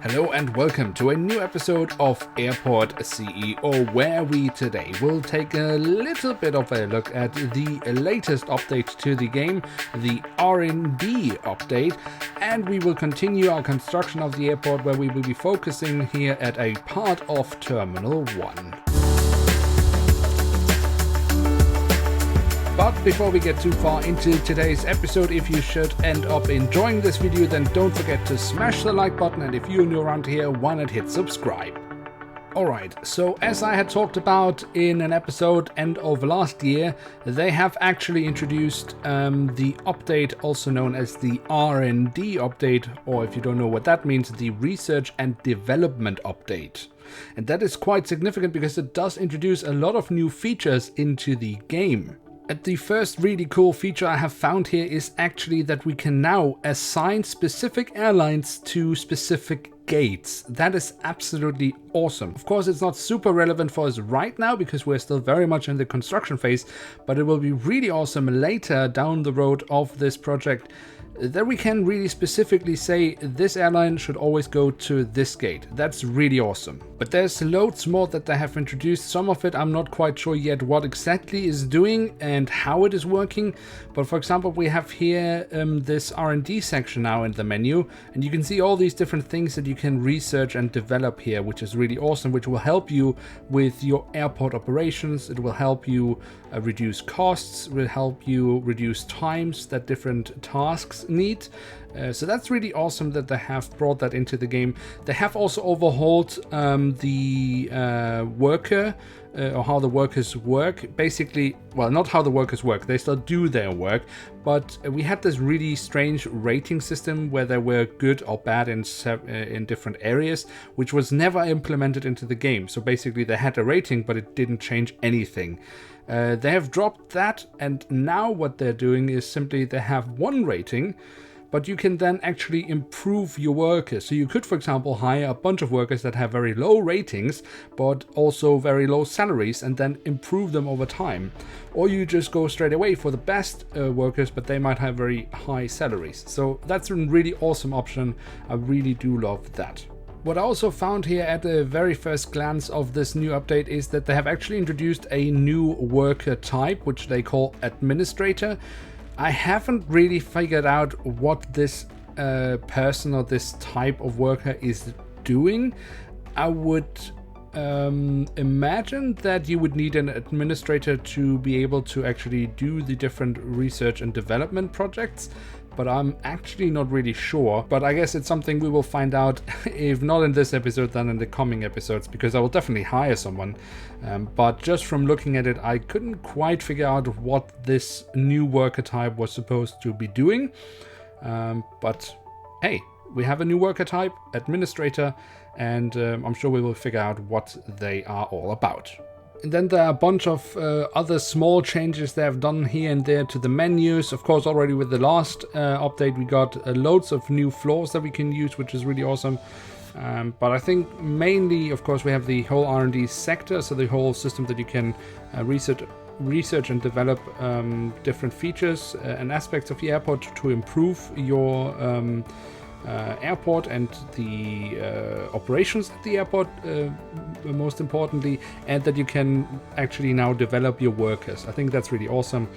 Hello and welcome to a new episode of Airport CEO, where we today will take a little bit of a look at the latest update to the game, the R&D update, and we will continue our construction of the airport, where we will be focusing here at a part of Terminal 1. But before we get too far into today's episode, if you should end up enjoying this video, then don't forget to smash the like button, and if you're new around here, why not hit subscribe? Alright, so as I had talked about in an episode end of last year, they have actually introduced the update, also known as the R&D update, or if you don't know what that means, the Research and Development update. And that is quite significant because it does introduce a lot of new features into the game. And the first really cool feature I have found here is actually that we can now assign specific airlines to specific gates. That is absolutely awesome. Of course, it's not super relevant for us right now because we're still very much in the construction phase, but it will be really awesome later down the road of this project that we can really specifically say this airline should always go to this gate. That's really awesome. But there's loads more that they have introduced. Some of it I'm not quite sure yet what exactly is doing and how it is working. But for example, we have here this R&D section now in the menu, and you can see all these different things that you can research and develop here, which is really awesome, which will help you with your airport operations. It will help you reduce costs, will help you reduce times that different tasks need. So that's really awesome that they have brought that into the game. They have also overhauled the worker, or how the workers work. Basically, well, not how the workers work, they still do their work, but we had this really strange rating system where they were good or bad in different areas, which was never implemented into the game. So basically they had a rating, but it didn't change anything. They have dropped that, and now what they're doing is simply they have one rating, but you can then actually improve your workers. So you could, for example, hire a bunch of workers that have very low ratings, but also very low salaries, and then improve them over time. Or you just go straight away for the best workers, but they might have very high salaries. So that's a really awesome option. I really do love that. What I also found here at the very first glance of this new update is that they have actually introduced a new worker type, which they call administrator. I haven't really figured out what this person or this type of worker is doing. I would imagine that you would need an administrator to be able to actually do the different research and development projects, but I'm actually not really sure. But I guess it's something we will find out, if not in this episode, then in the coming episodes, because I will definitely hire someone. But just from looking at it, I couldn't quite figure out what this new worker type was supposed to be doing. But hey, we have a new worker type, administrator, and I'm sure we will figure out what they are all about. And then there are a bunch of other small changes they have done here and there to the menus. Of course, already with the last update, we got loads of new floors that we can use, which is really awesome. But I think mainly, of course, we have the whole R&D sector, so the whole system that you can research and develop different features and aspects of the airport to improve your airport and the operations at the airport, most importantly, and that you can actually now develop your workers. I think that's really awesome.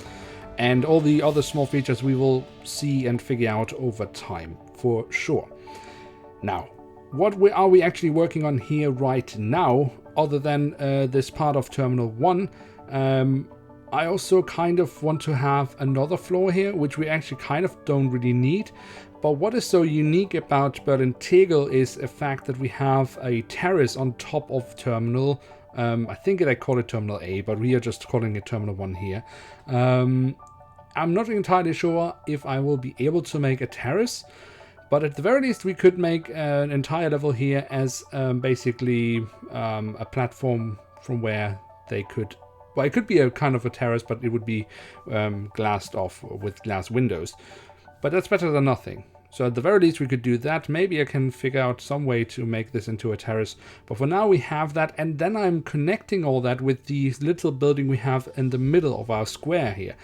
And all the other small features we will see and figure out over time, for sure. Now, what are we actually working on here right now, other than this part of Terminal 1? I also kind of want to have another floor here, which we actually kind of don't really need. But what is so unique about Berlin Tegel is the fact that we have a terrace on top of Terminal. I think I call it Terminal A, but we are just calling it Terminal 1 here. I'm not entirely sure if I will be able to make a terrace, but at the very least we could make an entire level here as basically a platform from where they could... Well, it could be a kind of a terrace, but it would be glassed off with glass windows. But that's better than nothing. So at the very least we could do that. Maybe I can figure out some way to make this into a terrace. But for now we have that, and then I'm connecting all that with the little building we have in the middle of our square here.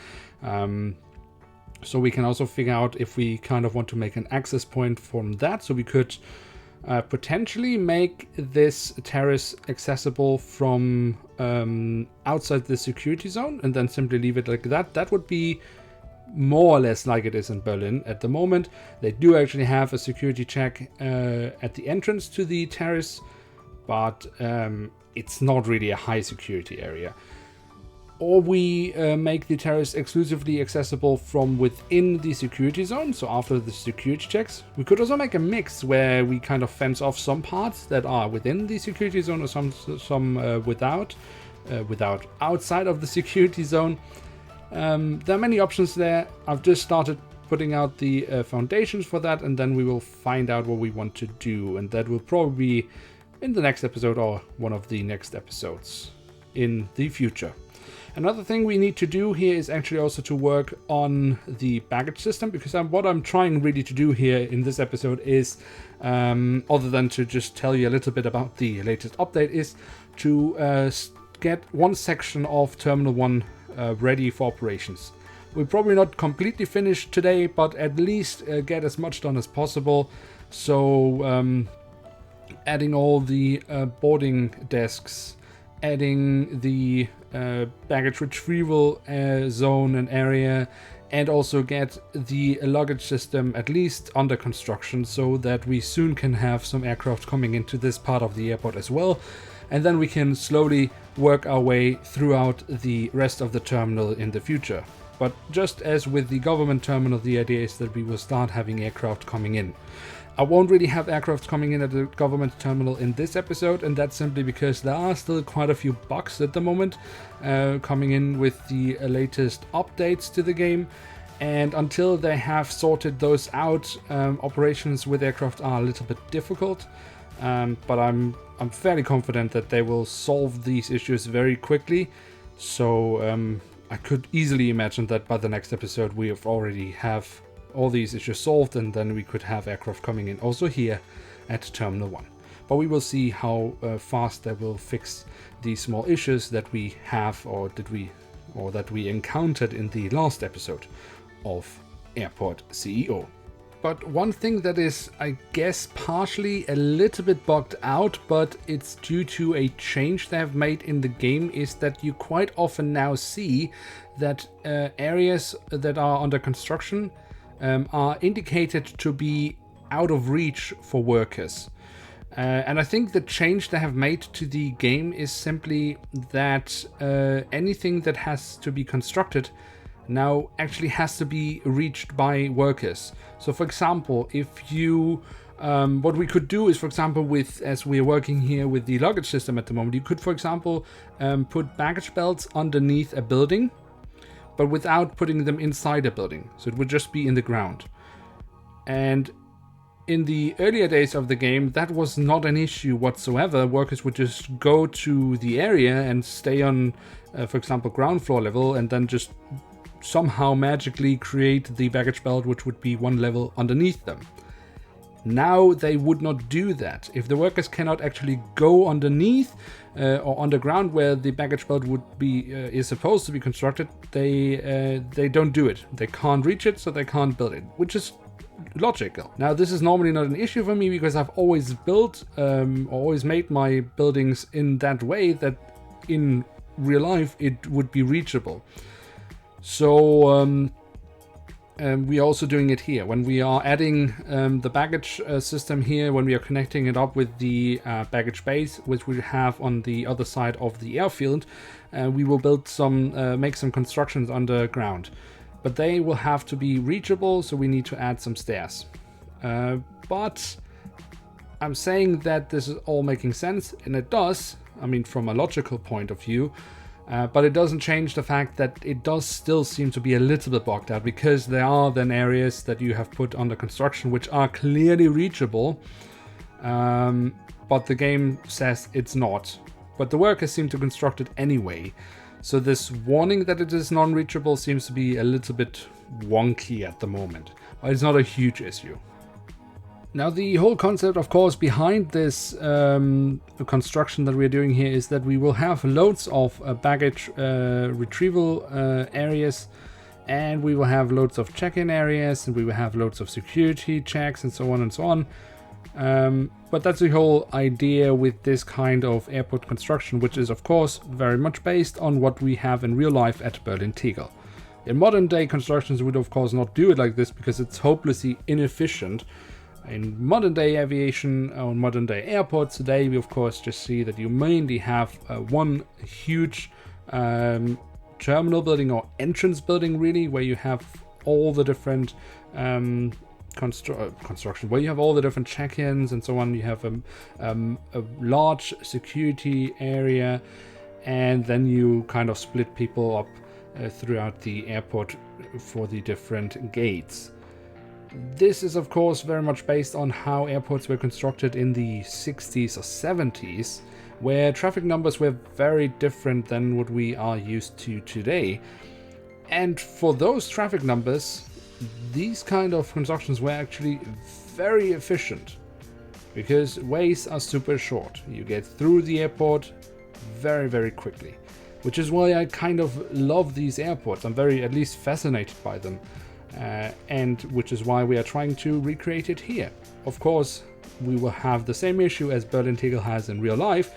So we can also figure out if we kind of want to make an access point from that. So we could potentially make this terrace accessible from outside the security zone and then simply leave it like that. That would be more or less like it is in Berlin at the moment. They do actually have a security check at the entrance to the terrace, but it's not really a high security area. Or we make the terrace exclusively accessible from within the security zone, so after the security checks. We could also make a mix where we kind of fence off some parts that are within the security zone or some without outside of the security zone. There are many options there. I've just started putting out the foundations for that, and then we will find out what we want to do, and that will probably be in the next episode or one of the next episodes in the future. Another thing we need to do here is actually also to work on the baggage system, because what I'm trying really to do here in this episode is, other than to just tell you a little bit about the latest update, is to get one section of Terminal 1 ready for operations. We're probably not completely finished today, but at least get as much done as possible. So adding all the boarding desks, adding the baggage retrieval zone and area, and also get the luggage system at least under construction, so that we soon can have some aircraft coming into this part of the airport as well. And then we can slowly work our way throughout the rest of the terminal in the future. But just as with the government terminal, the idea is that we will start having aircraft coming in. I won't really have aircraft coming in at the government terminal in this episode, and that's simply because there are still quite a few bugs at the moment coming in with the latest updates to the game. And until they have sorted those out, operations with aircraft are a little bit difficult. But I'm fairly confident that they will solve these issues very quickly. So I could easily imagine that by the next episode we already have all these issues solved, and then we could have aircraft coming in also here at Terminal 1. But we will see how fast they will fix these small issues that we have or that we encountered in the last episode of Airport CEO. But one thing that is, I guess, partially a little bit bugged out, but it's due to a change they have made in the game, is that you quite often now see that areas that are under construction are indicated to be out of reach for workers. And I think the change they have made to the game is simply that anything that has to be constructed now actually has to be reached by workers. So for example, if you what we could do is, for example, as we are working here with the luggage system at the moment, you could, for example, put baggage belts underneath a building, but without putting them inside a building. So it would just be in the ground. And in the earlier days of the game, that was not an issue whatsoever. Workers would just go to the area and stay on, for example, ground floor level, and then just somehow magically create the baggage belt, which would be one level underneath them. Now they would not do that. If the workers cannot actually go underneath or underground where the baggage belt would be is supposed to be constructed, they don't do it. They can't reach it, so they can't build it, which is logical. Now, this is normally not an issue for me because I've always built or always made my buildings in that way that in real life it would be reachable. So we are also doing it here. When we are adding the baggage system here, when we are connecting it up with the baggage base, which we have on the other side of the airfield, we will build make some constructions underground. But they will have to be reachable, so we need to add some stairs. But I'm saying that this is all making sense, and it does, I mean, from a logical point of view. But it doesn't change the fact that it does still seem to be a little bit bogged out, because there are then areas that you have put under construction which are clearly reachable, but the game says it's not. But the workers seem to construct it anyway. So this warning that it is non-reachable seems to be a little bit wonky at the moment. But it's not a huge issue. Now, the whole concept, of course, behind this construction that we're doing here is that we will have loads of baggage retrieval areas, and we will have loads of check-in areas, and we will have loads of security checks, and so on and so on. But that's the whole idea with this kind of airport construction, which is of course very much based on what we have in real life at Berlin-Tegel. In modern day constructions would of course not do it like this because it's hopelessly inefficient. In modern day aviation or modern day airports today, we of course just see that you mainly have one huge terminal building or entrance building, really, where you have all the different construction, where you have all the different check-ins and so on. You have a large security area, and then you kind of split people up throughout the airport for the different gates. This is of course very much based on how airports were constructed in the 60s or 70s, where traffic numbers were very different than what we are used to today. And for those traffic numbers, these kind of constructions were actually very efficient because ways are super short. You get through the airport very, very quickly, which is why I kind of love these airports. I'm very, at least, fascinated by them, and which is why we are trying to recreate it here. Of course, we will have the same issue as Berlin-Tegel has in real life,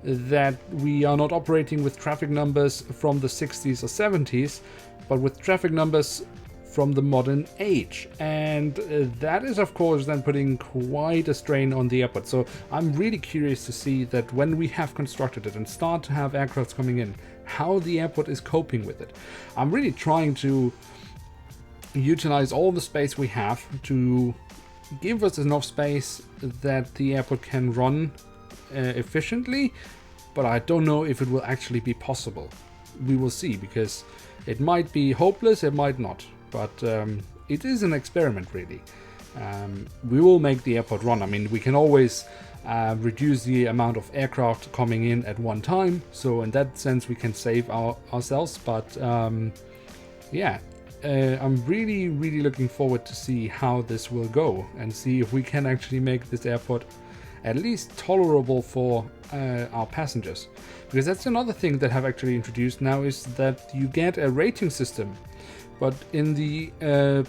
that we are not operating with traffic numbers from the 60s or 70s, but with traffic numbers from the modern age, and that is of course then putting quite a strain on the airport. So I'm really curious to see that when we have constructed it and start to have aircrafts coming in, how the airport is coping with it. I'm really trying to utilize all the space we have to give us enough space that the airport can run efficiently, but I don't know if it will actually be possible. We will see, because it might be hopeless, it might not. But it is an experiment, really. We will make the airport run. I mean, we can always reduce the amount of aircraft coming in at one time. So in that sense, we can save ourselves. But yeah, I'm really, really looking forward to see how this will go and see if we can actually make this airport at least tolerable for our passengers. Because that's another thing that have actually introduced now, is that you get a rating system. But in the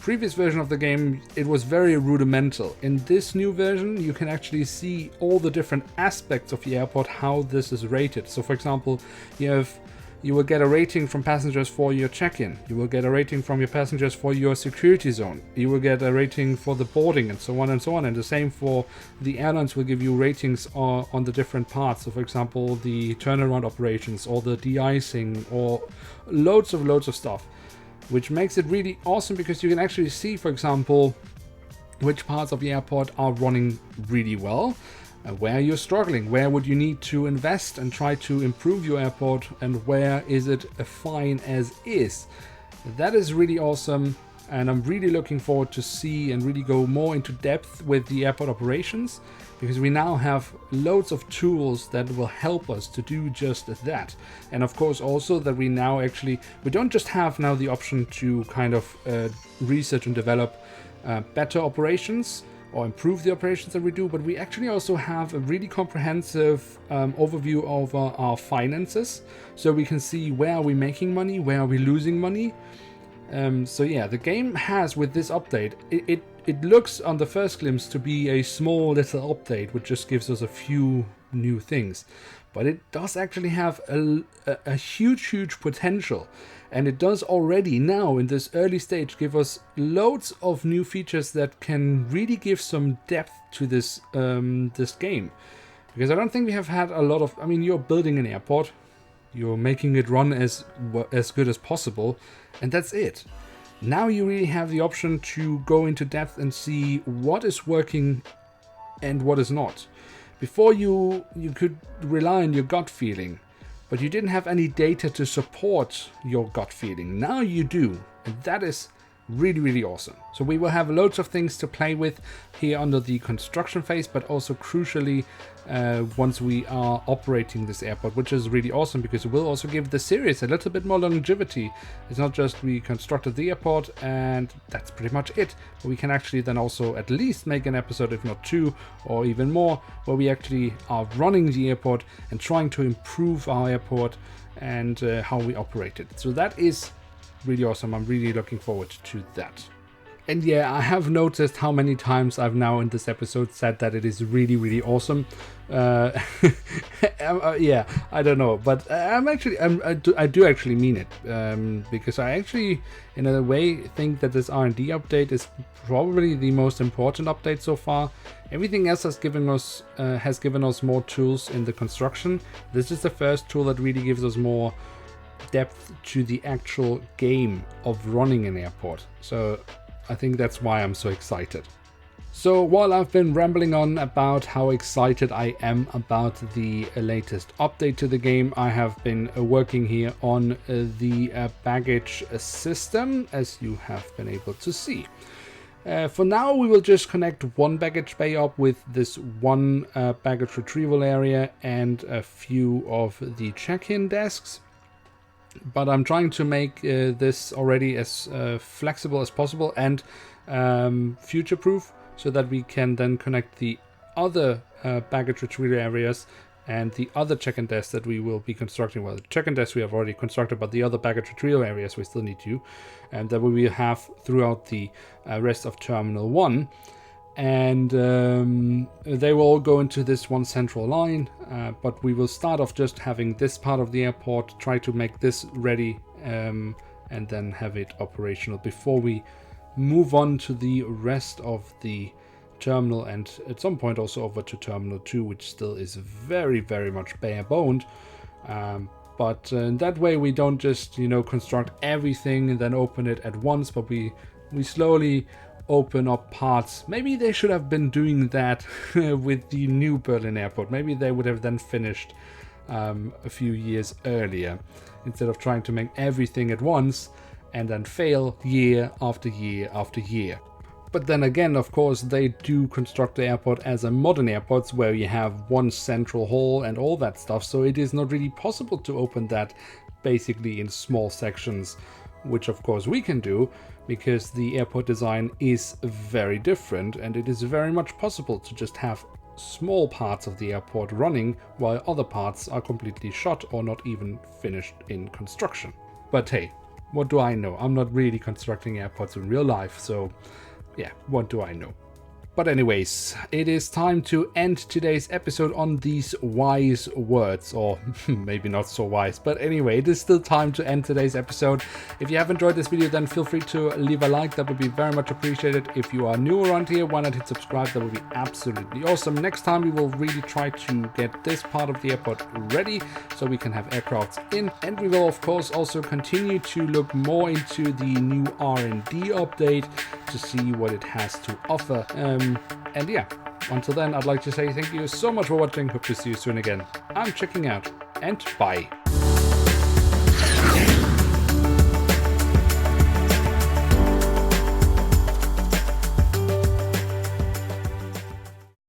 previous version of the game, it was very rudimental. In this new version, you can actually see all the different aspects of the airport, how this is rated. So for example, you will get a rating from passengers for your check-in. You will get a rating from your passengers for your security zone. You will get a rating for the boarding, and so on and so on. And the same for the airlines will give you ratings on the different parts. So for example, the turnaround operations or the de-icing or loads of stuff. Which makes it really awesome because you can actually see, for example, which parts of the airport are running really well, where you're struggling, where would you need to invest and try to improve your airport, and where is it fine as is. That is really awesome, and I'm really looking forward to see and really go more into depth with the airport operations, because we now have loads of tools that will help us to do just that. And of course also that we now actually, we don't just have now the option to kind of research and develop better operations or improve the operations that we do, but we actually also have a really comprehensive overview of our finances. So we can see where are we making money, where are we losing money. So yeah, the game has, with this update, it looks on the first glimpse to be a small little update which just gives us a few new things, but it does actually have a huge potential, and it does already now in this early stage give us loads of new features that can really give some depth to this this game, because I don't think we have had a lot of, I mean, you're building an airport, you're making it run as good as possible, and that's it. Now you really have the option to go into depth and see what is working and what is not. Before you could rely on your gut feeling, but you didn't have any data to support your gut feeling. Now you do, and that is really awesome. So we will have loads of things to play with here under the construction phase, but also crucially once we are operating this airport, which is really awesome because it will also give the series a little bit more longevity. It's not just we constructed the airport and that's pretty much it, but we can actually then also at least make an episode, if not two or even more, where we actually are running the airport and trying to improve our airport and how we operate it. So that is really awesome. I'm really looking forward to that. And yeah, I have noticed how many times I've now in this episode said that it is really, really awesome. Yeah, I don't know, but I do actually mean it, because I actually, in a way, think that this R&D update is probably the most important update so far. Everything else has given us more tools in the construction. This is the first tool that really gives us more depth to the actual game of running an airport. So I think that's why I'm so excited. So while I've been rambling on about how excited I am about the latest update to the game, I have been working here on the baggage system, as you have been able to see. For now, we will just connect one baggage bay up with this one baggage retrieval area and a few of the check-in desks. But I'm trying to make this already as flexible as possible and future-proof, so that we can then connect the other baggage retrieval areas and the other check-in desks that we will be constructing. Well, the check-in desks we have already constructed, but the other baggage retrieval areas we still need to, and that we will have throughout the rest of Terminal 1. And they will all go into this one central line, but we will start off just having this part of the airport, try to make this ready, and then have it operational before we move on to the rest of the terminal, and at some point also over to Terminal 2, which still is very, very much bare-boned. But that way we don't just, construct everything and then open it at once, but we slowly open up parts. Maybe they should have been doing that with the new Berlin airport. Maybe they would have then finished a few years earlier, instead of trying to make everything at once and then fail year after year after year. But then again, of course, they do construct the airport as a modern airport where you have one central hall and all that stuff, so it is not really possible to open that basically in small sections, which of course we can do, because the airport design is very different, and it is very much possible to just have small parts of the airport running while other parts are completely shot or not even finished in construction. But hey, what do I know? I'm not really constructing airports in real life, so yeah, what do I know? But anyways, it is time to end today's episode on these wise words, or maybe not so wise, but anyway, it is still time to end today's episode. If you have enjoyed this video, then feel free to leave a like, that would be very much appreciated. If you are new around here, why not hit subscribe, that would be absolutely awesome. Next time we will really try to get this part of the airport ready, so we can have aircrafts in, and we will of course also continue to look more into the new R&D update to see what it has to offer. And yeah, until then, I'd like to say thank you so much for watching. Hope to see you soon again. I'm checking out, and bye.